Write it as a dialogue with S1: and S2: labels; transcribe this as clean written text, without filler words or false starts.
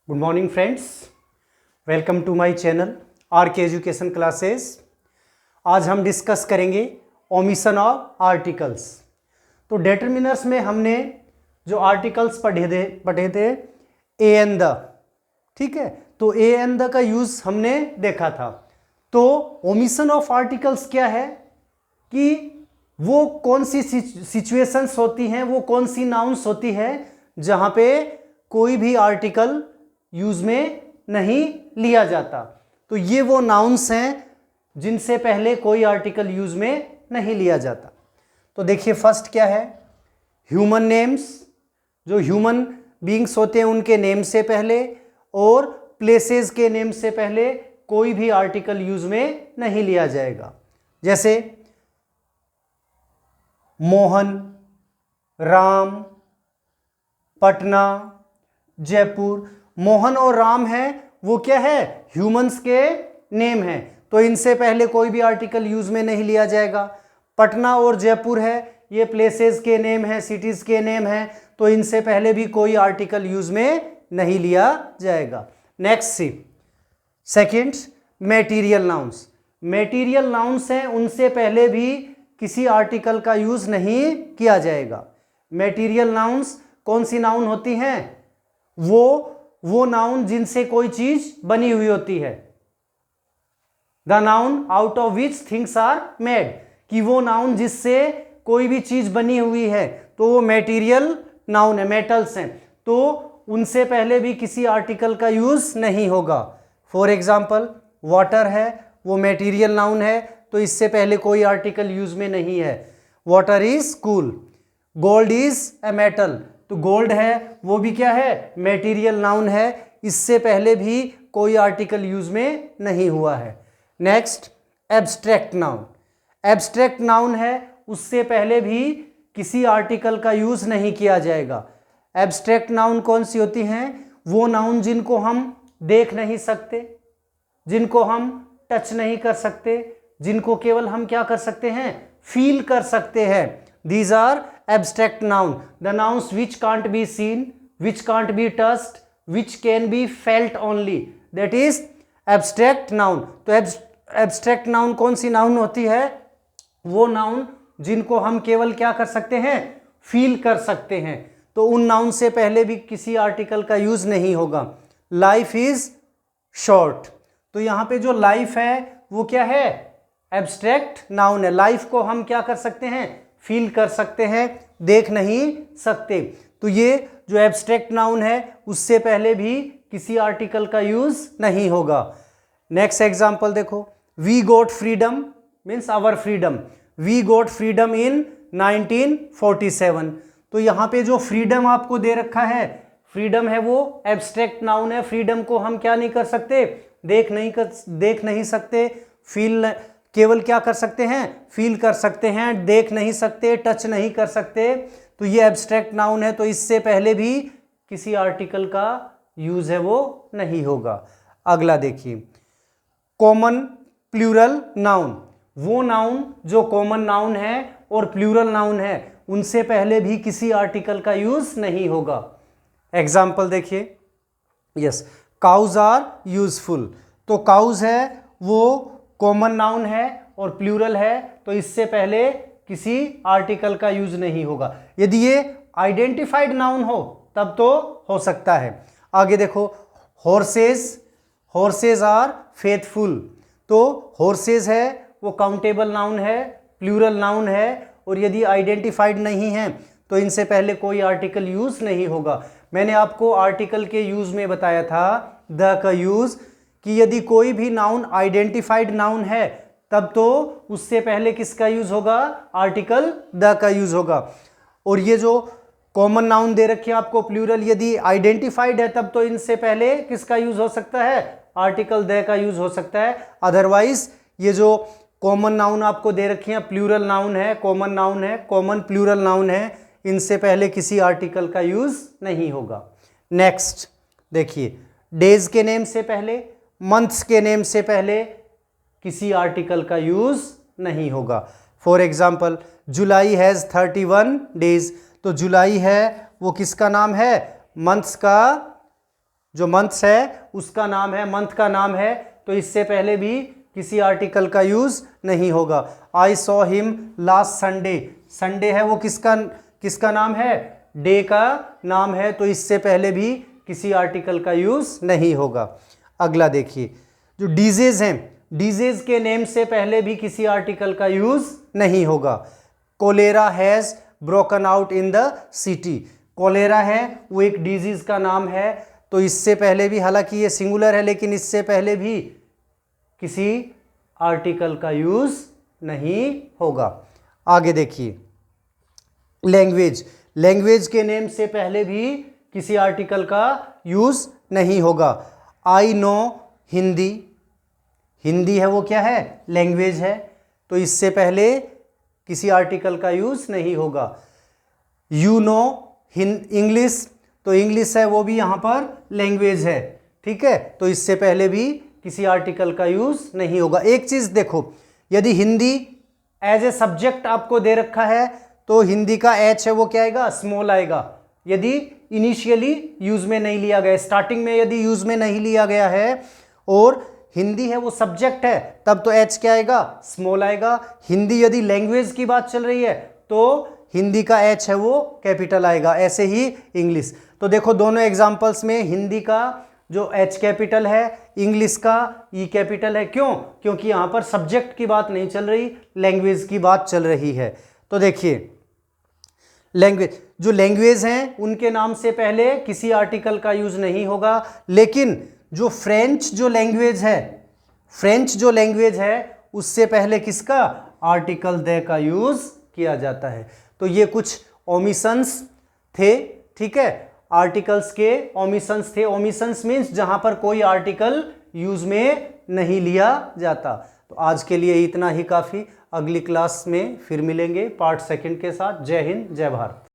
S1: Good morning friends, welcome to my channel R K education classes. आज हम discuss करेंगे omission of articles. तो determiners में हमने जो आर्टिकल्स पढ़े थे ए एंड द, ठीक है। तो ए एंड द का यूज हमने देखा था। तो ओमिशन ऑफ आर्टिकल्स क्या है कि वो कौन सी सिचुएशंस होती हैं, वो कौन सी नाउन्स होती है जहां पे कोई भी आर्टिकल यूज में नहीं लिया जाता। तो ये वो नाउन्स हैं जिनसे पहले कोई आर्टिकल यूज में नहीं लिया जाता। तो देखिए फर्स्ट क्या है, ह्यूमन नेम्स। जो ह्यूमन बीइंग्स होते हैं उनके नेम से पहले और प्लेसेस के नेम से पहले कोई भी आर्टिकल यूज में नहीं लिया जाएगा। जैसे मोहन, राम, पटना, जयपुर। मोहन और राम है वो क्या है, ह्यूमंस के नेम है, तो इनसे पहले कोई भी आर्टिकल यूज में नहीं लिया जाएगा। पटना और जयपुर है, ये प्लेसेस के नेम है, सिटीज के नेम है, तो इनसे पहले भी कोई आर्टिकल यूज में नहीं लिया जाएगा। Next C second, material nouns. Material nouns हैं, उनसे पहले भी किसी आर्टिकल का यूज नहीं किया जाएगा। मेटीरियल नाउन्स कौन सी नाउन होती हैं, वो नाउन जिनसे कोई चीज बनी हुई होती है। The noun out of which things are made, कि वो नाउन जिससे कोई भी चीज बनी हुई है तो वो मेटीरियल नाउन है, मेटल्स हैं, तो उनसे पहले भी किसी आर्टिकल का यूज नहीं होगा। फॉर एग्जाम्पल वाटर है, वो मेटीरियल नाउन है, तो इससे पहले कोई आर्टिकल यूज में नहीं है। Water is cool. Gold is a metal, तो गोल्ड है वो भी क्या है, मेटीरियल नाउन है, इससे पहले भी कोई आर्टिकल यूज में नहीं हुआ है। Next, abstract noun. Abstract noun है, उससे पहले भी किसी आर्टिकल का यूज नहीं किया जाएगा। एब्स्ट्रैक्ट नाउन कौन सी होती हैं, वो नाउन जिनको हम देख नहीं सकते, जिनको हम टच नहीं कर सकते, जिनको केवल हम क्या कर सकते हैं, फील कर सकते हैं। These are abstract noun. The nouns which can't be seen, which can't be touched, which can be felt only. That is abstract noun. तो abstract noun कौन सी नाउन होती है, वो नाउन जिनको हम केवल क्या कर सकते हैं, फील कर सकते हैं, तो उन नाउन से पहले भी किसी आर्टिकल का यूज नहीं होगा। लाइफ इज शॉर्ट, तो यहां पे जो लाइफ है वो क्या है, एब्स्ट्रैक्ट नाउन है। लाइफ को हम क्या कर सकते हैं, फील कर सकते हैं, देख नहीं सकते। तो ये जो एब्स्ट्रैक्ट नाउन है उससे पहले भी किसी आर्टिकल का यूज नहीं होगा। नेक्स्ट एग्जांपल देखो, we got freedom means our freedom. We got freedom in 1947। तो यहाँ पे जो फ्रीडम आपको दे रखा है, फ्रीडम है वो एब्स्ट्रैक्ट नाउन है। फ्रीडम को हम क्या नहीं कर सकते, देख नहीं सकते, फील केवल क्या कर सकते हैं, फील कर सकते हैं, देख नहीं सकते, टच नहीं कर सकते, तो ये एब्स्ट्रैक्ट नाउन है, तो इससे पहले भी किसी आर्टिकल का यूज है वो नहीं होगा। अगला देखिए, कॉमन प्लूरल नाउन। वो नाउन जो कॉमन नाउन है और प्लूरल नाउन है, उनसे पहले भी किसी आर्टिकल का यूज नहीं होगा। एग्जाम्पल देखिए, यस, काउज आर यूजफुल। तो काउज है वो कॉमन नाउन है और प्लूरल है, तो इससे पहले किसी आर्टिकल का यूज नहीं होगा। यदि ये आइडेंटिफाइड नाउन हो तब तो हो सकता है। आगे देखो, हॉर्सेस। Horses are faithful. तो हॉर्सेस है वो काउंटेबल नाउन है, प्लूरल नाउन है, और यदि आइडेंटिफाइड नहीं है तो इनसे पहले कोई आर्टिकल यूज नहीं होगा। मैंने आपको आर्टिकल के यूज में बताया था द का यूज, कि यदि कोई भी नाउन आइडेंटिफाइड नाउन है तब तो उससे पहले किसका यूज होगा, आर्टिकल द का यूज होगा। और ये जो कॉमन नाउन दे रखे हैं आपको प्लूरल, यदि आइडेंटिफाइड है तब तो इनसे पहले किसका यूज हो सकता है, आर्टिकल द का यूज हो सकता है। अदरवाइज ये जो कॉमन नाउन आपको दे रखे हैं, प्लूरल नाउन है, कॉमन नाउन है, कॉमन प्लूरल नाउन है, इनसे पहले किसी आर्टिकल का यूज नहीं होगा। नेक्स्ट देखिए, डेज के नेम से पहले, मंथ्स के नेम से पहले किसी आर्टिकल का यूज नहीं होगा। For example, July has 31 days. तो जुलाई है वो किसका नाम है, मंथ्स का जो मंथ्स है उसका नाम है, मंथ का नाम है, तो इससे पहले भी किसी आर्टिकल का यूज नहीं होगा। I saw him last Sunday, Sunday है वो किसका नाम है, डे का नाम है, तो इससे पहले भी किसी आर्टिकल का यूज नहीं होगा। अगला देखिए, जो डिजीज हैं, डिजीज के नेम से पहले भी किसी आर्टिकल का यूज नहीं होगा। Cholera has broken out in the city, cholera है वो एक डिजीज का नाम है, तो इससे पहले भी, हालांकि ये सिंगुलर है लेकिन इससे पहले भी किसी आर्टिकल का यूज नहीं होगा। आगे देखिए, लैंग्वेज, लैंग्वेज के नेम से पहले भी किसी आर्टिकल का यूज नहीं होगा। आई नो हिंदी, हिंदी है वो क्या है, लैंग्वेज है, तो इससे पहले किसी आर्टिकल का यूज नहीं होगा। यू नो इंग्लिश, तो इंग्लिश है वो भी यहां पर लैंग्वेज है, ठीक है, तो इससे पहले भी किसी आर्टिकल का यूज नहीं होगा। एक चीज देखो, यदि हिंदी एज ए सब्जेक्ट आपको दे रखा है तो हिंदी का एच है वो क्या आएगा, स्मॉल आएगा। यदि इनिशियली यूज में नहीं लिया गया, स्टार्टिंग में यदि यूज में नहीं लिया गया है और हिंदी है वो सब्जेक्ट है, तब तो एच क्या आएगा, स्मॉल आएगा। हिंदी यदि लैंग्वेज की बात चल रही है तो हिंदी का एच है वो कैपिटल आएगा, ऐसे ही इंग्लिश। तो देखो दोनों एग्जांपल्स में हिंदी का जो एच कैपिटल है, इंग्लिश का ई कैपिटल है। क्यों? क्योंकि यहां पर सब्जेक्ट की बात नहीं चल रही, लैंग्वेज की बात चल रही है। तो देखिए, लैंग्वेज, जो लैंग्वेज हैं उनके नाम से पहले किसी आर्टिकल का यूज नहीं होगा, लेकिन जो फ्रेंच जो लैंग्वेज है, फ्रेंच जो लैंग्वेज है उससे पहले किसका, आर्टिकल दे का यूज किया जाता है। तो ये कुछ ओमिशंस थे, ठीक है, आर्टिकल्स के ओमिशंस थे। ओमिशंस मीन्स जहां पर कोई आर्टिकल यूज में नहीं लिया जाता। तो आज के लिए इतना ही काफी, अगली क्लास में फिर मिलेंगे पार्ट सेकंड के साथ। जय हिंद, जय भारत।